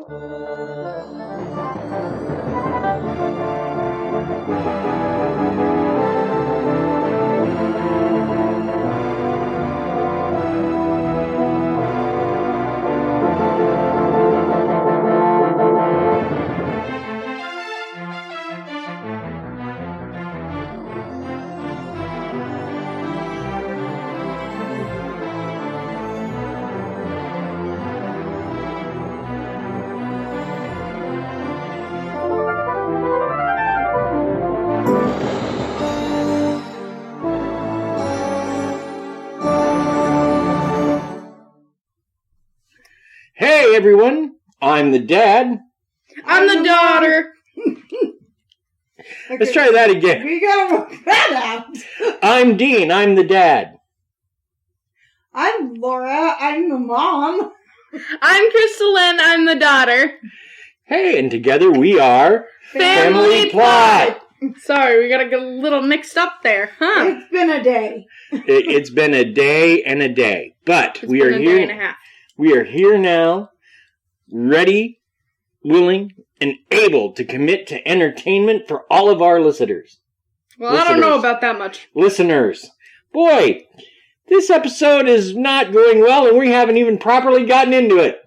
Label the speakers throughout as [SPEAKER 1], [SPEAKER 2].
[SPEAKER 1] Hey everyone, I'm the dad.
[SPEAKER 2] I'm the daughter.
[SPEAKER 1] Okay, let's try that again.
[SPEAKER 2] We gotta work that out.
[SPEAKER 1] I'm Dean, I'm the dad.
[SPEAKER 2] I'm Laura, I'm the mom.
[SPEAKER 3] I'm Krysta, I'm the daughter.
[SPEAKER 1] Hey, and together we are
[SPEAKER 3] Family Plot. Sorry, we gotta get a little mixed up there, huh?
[SPEAKER 2] It's been a day.
[SPEAKER 1] It's been a day and a day, but
[SPEAKER 3] It's been a day and a half.
[SPEAKER 1] We are here now, ready, willing, and able to commit to entertainment for all of our listeners.
[SPEAKER 3] Well, I don't know about that much.
[SPEAKER 1] Listeners. Boy, this episode is not going well, and we haven't even properly gotten into it.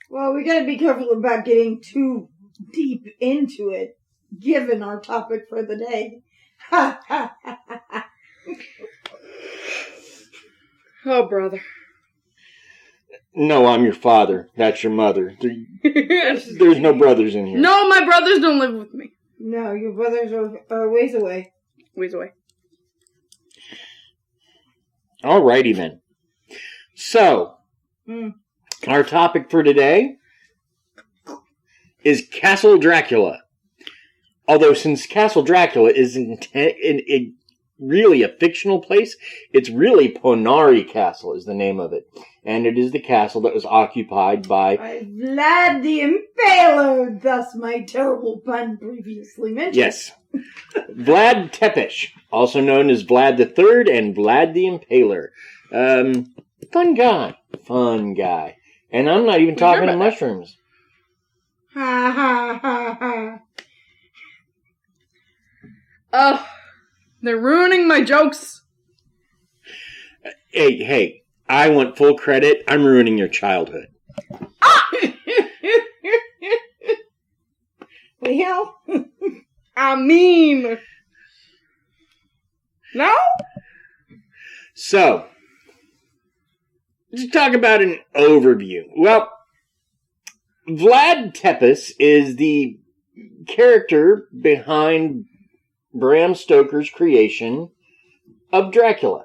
[SPEAKER 2] Well, we gotta be careful about getting too deep into it, given our topic for the day. Ha ha ha ha.
[SPEAKER 3] Oh, brother.
[SPEAKER 1] No, I'm your father. That's your mother. There's no brothers in here.
[SPEAKER 3] No, my brothers don't live with me.
[SPEAKER 2] No, your brothers are ways away.
[SPEAKER 3] Ways away.
[SPEAKER 1] Alrighty then. So, our topic for today is Castle Dracula. Although, since Castle Dracula is really a fictional place, it's really Poenari Castle is the name of it. And it is the castle that was occupied by
[SPEAKER 2] Vlad the Impaler, thus my terrible pun previously mentioned.
[SPEAKER 1] Yes. Vlad Tepes, also known as Vlad the Third and Vlad the Impaler. Fun guy. And I'm not even talking to mushrooms.
[SPEAKER 2] Ha ha ha ha.
[SPEAKER 3] Oh, they're ruining my jokes.
[SPEAKER 1] Hey, I want full credit. I'm ruining your childhood.
[SPEAKER 3] Ah!
[SPEAKER 2] Well,
[SPEAKER 3] I mean... No?
[SPEAKER 1] So, let's talk about an overview. Well, Vlad Tepes is the character behind Bram Stoker's creation of Dracula.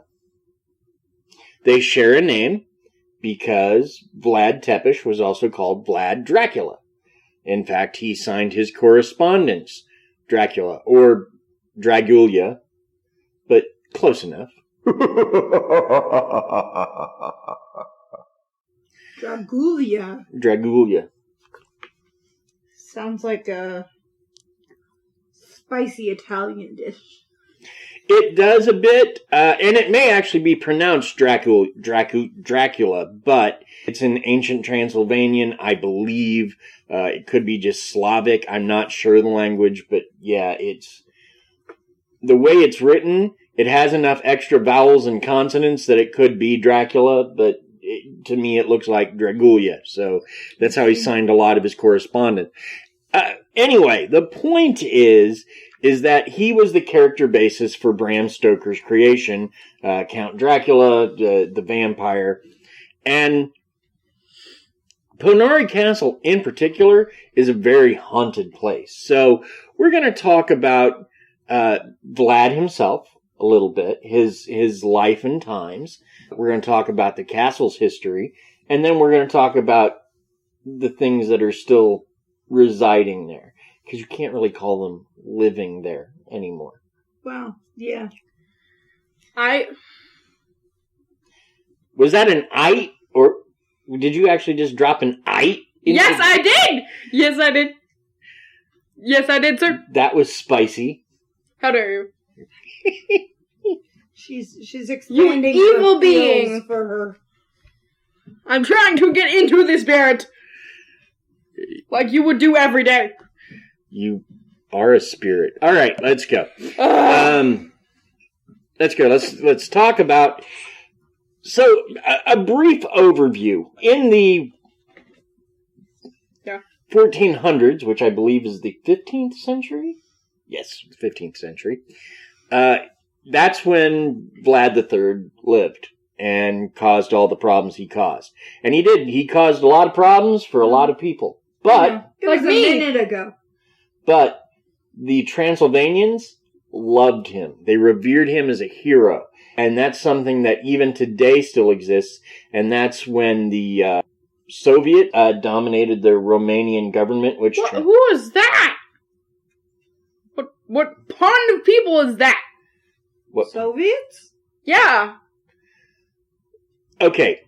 [SPEAKER 1] They share a name because Vlad Tepes was also called Vlad Dracula. In fact, he signed his correspondence Dracula, or Dragula, but close enough.
[SPEAKER 2] Dragula. Sounds like a spicy Italian dish.
[SPEAKER 1] It does a bit, and it may actually be pronounced Dracula, but it's in ancient Transylvanian, I believe. It could be just Slavic. I'm not sure of the language, but yeah, it's the way it's written. It has enough extra vowels and consonants that it could be Dracula, but to me it looks like Dragula. So that's how he signed a lot of his correspondence. Anyway, the point is that he was the character basis for Bram Stoker's creation, Count Dracula, the vampire. And Poenari Castle, in particular, is a very haunted place. So we're going to talk about Vlad himself a little bit, his life and times. We're going to talk about the castle's history, and then we're going to talk about the things that are still residing there, because you can't really call them living there anymore.
[SPEAKER 2] Well, yeah.
[SPEAKER 1] Was that an "I" or did you actually just drop an "I"?
[SPEAKER 3] Yes, I did! Yes, I did. Yes, I did, sir.
[SPEAKER 1] That was spicy.
[SPEAKER 3] How dare you?
[SPEAKER 2] She's expanding
[SPEAKER 3] you evil being
[SPEAKER 2] for her.
[SPEAKER 3] I'm trying to get into this, Barrett. Like you would do every day.
[SPEAKER 1] You are a spirit. All right, let's go. Let's go. Let's talk about... So, a brief overview. In the 1400s, which I believe is the 15th century? Yes, 15th century. That's when Vlad III lived and caused all the problems he caused. And he did. He caused a lot of problems for a lot of people. But...
[SPEAKER 2] It was a minute ago.
[SPEAKER 1] But the Transylvanians loved him. They revered him as a hero. And that's something that even today still exists. And that's when the Soviet dominated the Romanian government, which...
[SPEAKER 3] Who is that? What part of people is that?
[SPEAKER 1] What?
[SPEAKER 2] Soviets?
[SPEAKER 3] Yeah.
[SPEAKER 1] Okay.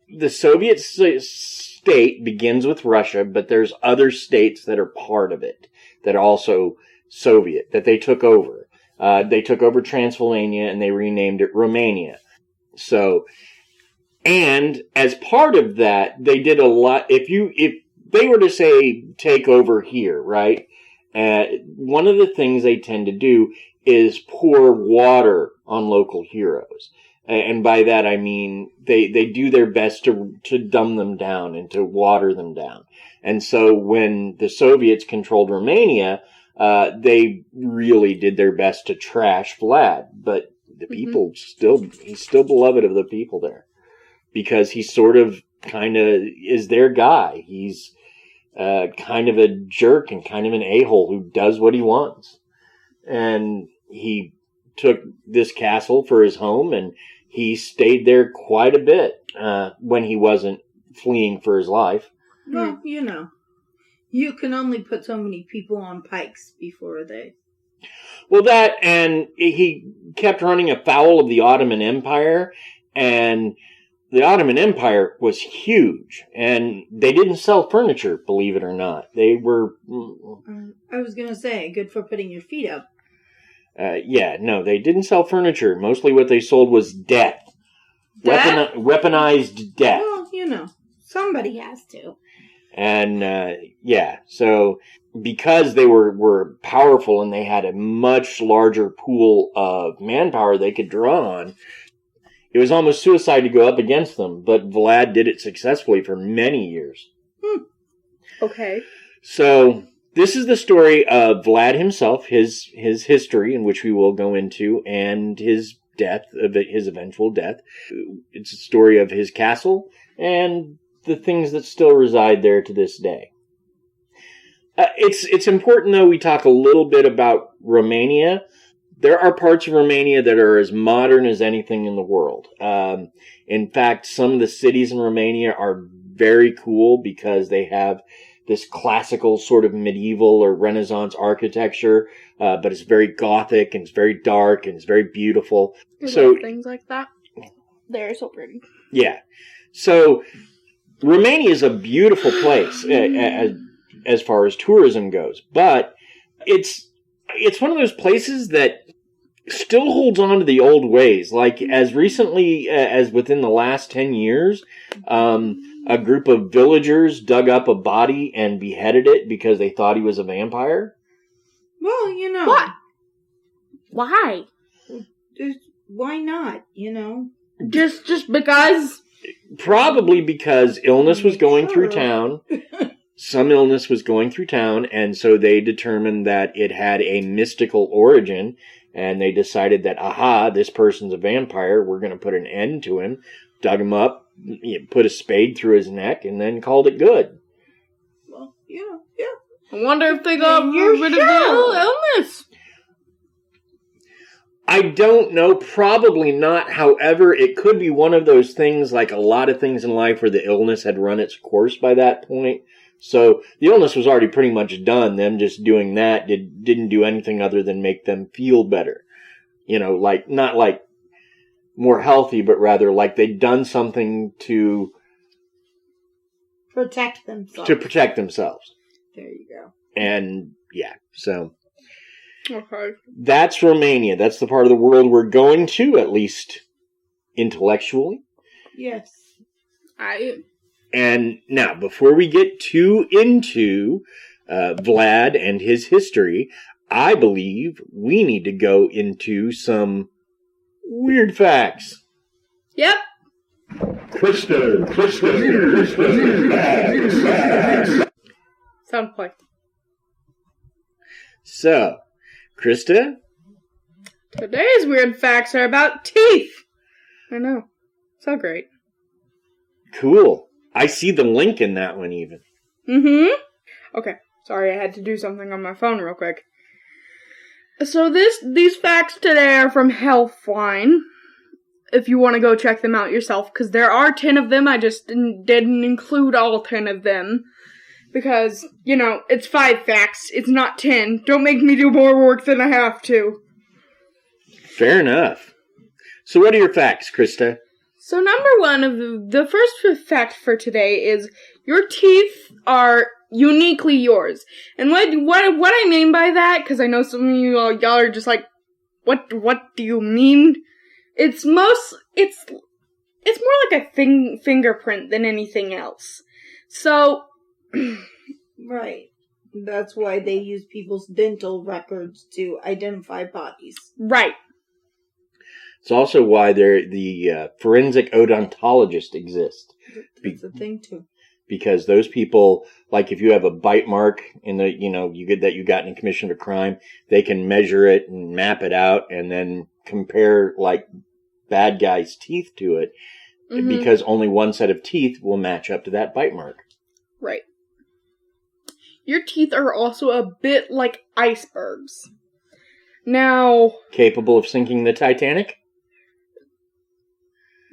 [SPEAKER 1] The Soviet state begins with Russia, but there's other states that are part of it that are also Soviet, that they took over. They took over Transylvania and they renamed it Romania. So, and as part of that, they did a lot. If they were to say take over here, right? One of the things they tend to do is pour water on local heroes. And by that I mean they do their best to dumb them down and to water them down. And so when the Soviets controlled Romania, they really did their best to trash Vlad. But the people he's still beloved of the people there. Because he sort of kind of is their guy. He's kind of a jerk and kind of an a-hole who does what he wants. And he took this castle for his home, and he stayed there quite a bit when he wasn't fleeing for his life.
[SPEAKER 2] Well, you know, you can only put so many people on pikes before they...
[SPEAKER 1] Well, that, and he kept running afoul of the Ottoman Empire, and the Ottoman Empire was huge, and they didn't sell furniture, believe it or not. They were...
[SPEAKER 2] I was going to say, good for putting your feet up.
[SPEAKER 1] No, they didn't sell furniture. Mostly what they sold was death. Weaponized death.
[SPEAKER 2] Well, you know, somebody has to.
[SPEAKER 1] And, so because they were powerful and they had a much larger pool of manpower they could draw on, it was almost suicide to go up against them. But Vlad did it successfully for many years.
[SPEAKER 3] Okay.
[SPEAKER 1] So... this is the story of Vlad himself, his history, in which we will go into, and his death, his eventual death. It's a story of his castle and the things that still reside there to this day. It's important, though, we talk a little bit about Romania. There are parts of Romania that are as modern as anything in the world. In fact, some of the cities in Romania are very cool because they have this classical sort of medieval or Renaissance architecture, but it's very gothic and it's very dark and it's very beautiful.
[SPEAKER 3] So things like that. They're so pretty.
[SPEAKER 1] Yeah. So Romania is a beautiful place as far as tourism goes, but it's one of those places that still holds on to the old ways. Like as recently as within the last 10 years, a group of villagers dug up a body and beheaded it because they thought he was a vampire.
[SPEAKER 2] Well, you know.
[SPEAKER 3] What? Why?
[SPEAKER 2] Why not, you know?
[SPEAKER 3] Just because?
[SPEAKER 1] Probably because illness was going through town. Some illness was going through town, and so they determined that it had a mystical origin, and they decided that, this person's a vampire, we're going to put an end to him. Dug him up, put a spade through his neck, and then called it good.
[SPEAKER 2] Well, yeah.
[SPEAKER 3] I wonder if they got rid of the illness.
[SPEAKER 1] I don't know. Probably not. However, it could be one of those things, like a lot of things in life, where the illness had run its course by that point. So the illness was already pretty much done. Them just doing that didn't do anything other than make them feel better. Not like more healthy, but rather like they'd done something to
[SPEAKER 2] protect themselves. There you go.
[SPEAKER 1] And so
[SPEAKER 3] okay.
[SPEAKER 1] That's Romania. That's the part of the world we're going to, at least intellectually.
[SPEAKER 2] Yes.
[SPEAKER 1] And now, before we get too into Vlad and his history, I believe we need to go into some weird facts.
[SPEAKER 3] Yep.
[SPEAKER 4] Krysta.
[SPEAKER 3] Sound play.
[SPEAKER 1] So, Krysta?
[SPEAKER 3] Today's weird facts are about teeth. I know. So great.
[SPEAKER 1] Cool. I see the link in that one even.
[SPEAKER 3] Mm-hmm. Okay. Sorry, I had to do something on my phone real quick. So these facts today are from Healthline. If you want to go check them out yourself, because there are 10 of them. I just didn't include all 10 of them. Because, it's 5 facts. It's not 10. Don't make me do more work than I have to.
[SPEAKER 1] Fair enough. So what are your facts, Krysta?
[SPEAKER 3] So number one of the first fact for today is your teeth are uniquely yours. And what I mean by that, because I know some of y'all are just like, what do you mean? It's more like a fingerprint than anything else. So,
[SPEAKER 2] Right. That's why they use people's dental records to identify bodies.
[SPEAKER 3] Right.
[SPEAKER 1] It's also why the forensic odontologist exists.
[SPEAKER 2] That's a thing too.
[SPEAKER 1] Because those people, like if you have a bite mark in the, you got in commission of a crime, they can measure it and map it out and then compare like bad guy's teeth to it, because only one set of teeth will match up to that bite mark.
[SPEAKER 3] Right. Your teeth are also a bit like icebergs. Now...
[SPEAKER 1] Capable of sinking the Titanic?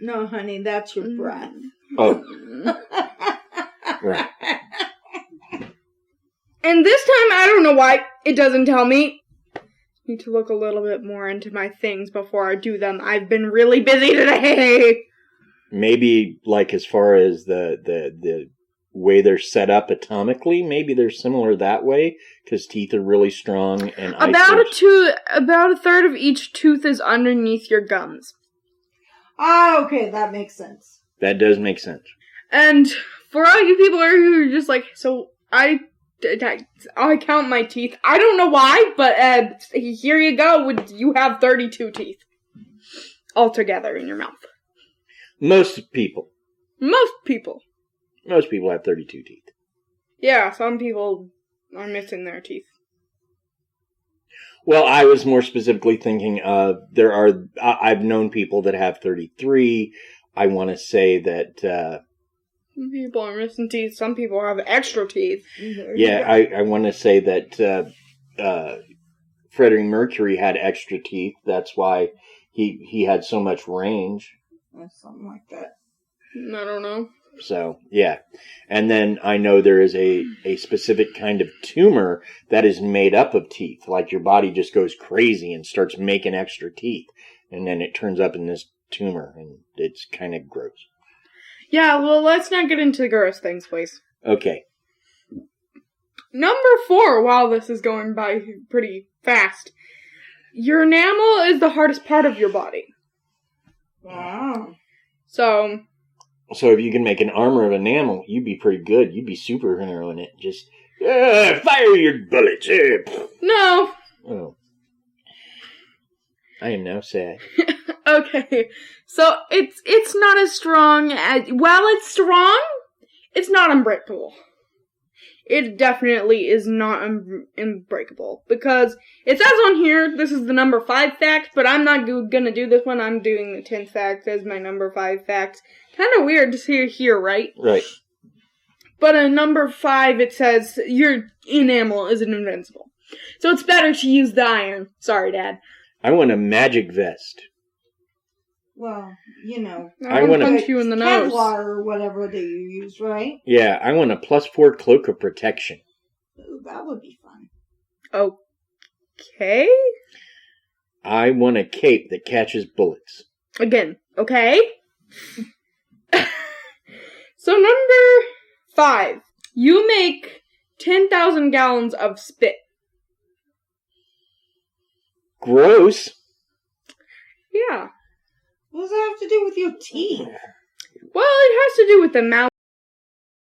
[SPEAKER 2] No, honey, that's your breath.
[SPEAKER 1] Oh. Right.
[SPEAKER 3] And this time, I don't know why, it doesn't tell me. Need to look a little bit more into my things before I do them. I've been really busy today.
[SPEAKER 1] Maybe, like, as far as the way they're set up atomically, maybe they're similar that way, because teeth are really strong and
[SPEAKER 3] about a third of each tooth is underneath your gums.
[SPEAKER 2] Ah, okay, that makes sense.
[SPEAKER 1] That does make sense.
[SPEAKER 3] And for all you people who are just like, so I count my teeth. I don't know why, but here you go. You have 32 teeth altogether in your mouth.
[SPEAKER 1] Most people.
[SPEAKER 3] Most people
[SPEAKER 1] have 32 teeth.
[SPEAKER 3] Yeah, some people are missing their teeth.
[SPEAKER 1] Well, I was more specifically thinking of I've known people that have 33. I want to say that...
[SPEAKER 3] some people are missing teeth. Some people have extra teeth.
[SPEAKER 1] Yeah, I want to say that Freddie Mercury had extra teeth. That's why he had so much range.
[SPEAKER 2] Something like that.
[SPEAKER 3] I don't know.
[SPEAKER 1] So, yeah. And then I know there is a specific kind of tumor that is made up of teeth. Like your body just goes crazy and starts making extra teeth. And then it turns up in this tumor. And it's kind of gross.
[SPEAKER 3] Yeah, well, let's not get into gross things, please.
[SPEAKER 1] Okay.
[SPEAKER 3] Number 4, while this is going by pretty fast. Your enamel is the hardest part of your body.
[SPEAKER 2] Wow.
[SPEAKER 3] So
[SPEAKER 1] if you can make an armor of enamel, you'd be pretty good. You'd be superhero in it. Just, fire your bullets.
[SPEAKER 3] No.
[SPEAKER 1] Oh. I am now sad.
[SPEAKER 3] Okay. So it's not as strong as, while it's strong, it's not unbreakable. It definitely is not unbreakable. Because it says on here, this is the number 5 fact, but I'm not gonna do this one. I'm doing the 10th fact as my number 5 fact. Kind of weird to see it here, right?
[SPEAKER 1] Right.
[SPEAKER 3] But in number 5, it says your enamel isn't invincible. So it's better to use the iron. Sorry, Dad.
[SPEAKER 1] I want a magic vest.
[SPEAKER 2] Well,
[SPEAKER 3] I want to punch you in the nose.
[SPEAKER 2] Kevlar or whatever that you use, right?
[SPEAKER 1] Yeah, I want a +4 cloak of protection.
[SPEAKER 2] Ooh, that would be fun.
[SPEAKER 3] Okay.
[SPEAKER 1] I want a cape that catches bullets.
[SPEAKER 3] Again, okay. So number 5, you make 10,000 gallons of spit.
[SPEAKER 1] Gross.
[SPEAKER 3] Yeah.
[SPEAKER 2] What does that have to do with your teeth?
[SPEAKER 3] Well, it has to do with the mouth.